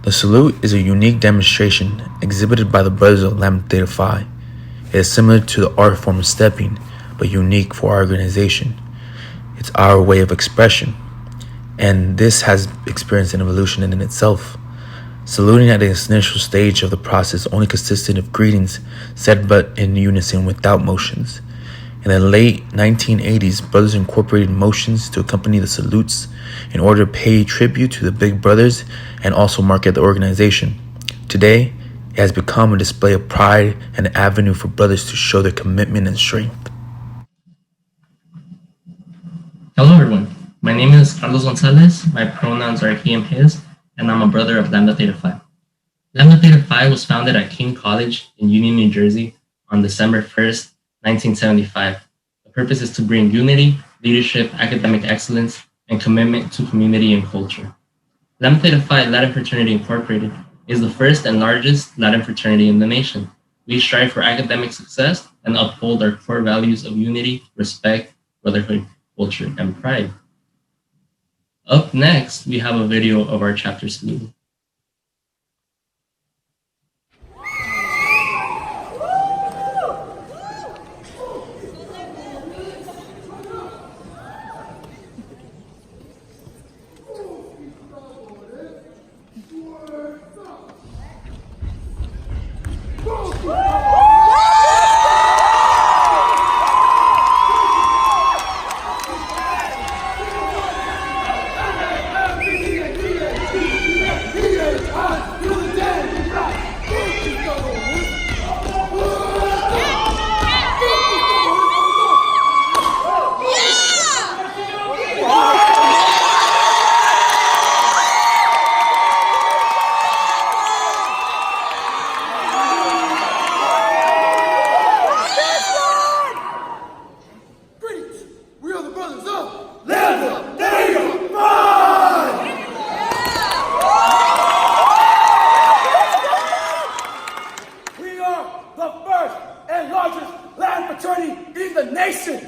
The salute is a unique demonstration exhibited by the Brothers of Lambda Theta Phi. It is similar to the art form of stepping, but unique for our organization. It's our way of expression, and this has experienced an evolution in itself. Saluting at its initial stage of the process only consisted of greetings said but in unison without motions. In the late 1980s, brothers incorporated motions to accompany the salutes in order to pay tribute to the big brothers and also market the organization. Today, it has become a display of pride and an avenue for brothers to show their commitment and strength. Hello everyone, my name is Carlos Gonzalez, my pronouns are he and his, and I'm a brother of Lambda Theta Phi. Lambda Theta Phi was founded at Kean College in Union, New Jersey on December 1st, 1975. The purpose is to bring unity, leadership, academic excellence, and commitment to community and culture. Lambda Theta Phi Latin Fraternity Incorporated is the first and largest Latin fraternity in the nation. We strive for academic success and uphold our core values of unity, respect, brotherhood, culture, and pride. Up next, we have a video of our chapter salute. The first and largest Latin fraternity in the nation.